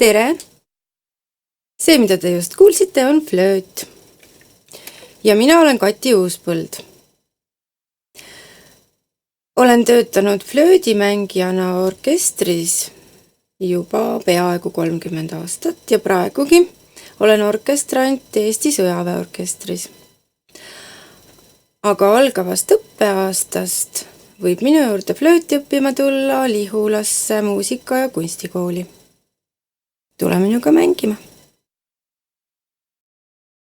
Tere! See, mida te just kuulsite, on flööt. Ja mina olen Kati Uuspõld. Olen töötanud flöödimängijana orkestris juba peaaegu 30 aastat ja praegugi olen orkestrant Eesti sõjaväeorkestris. Aga algavast õppeaastast võib minu juurde flööti õppima tulla Lihulasse muusika- ja kunstikooli. Tule minuga mängima!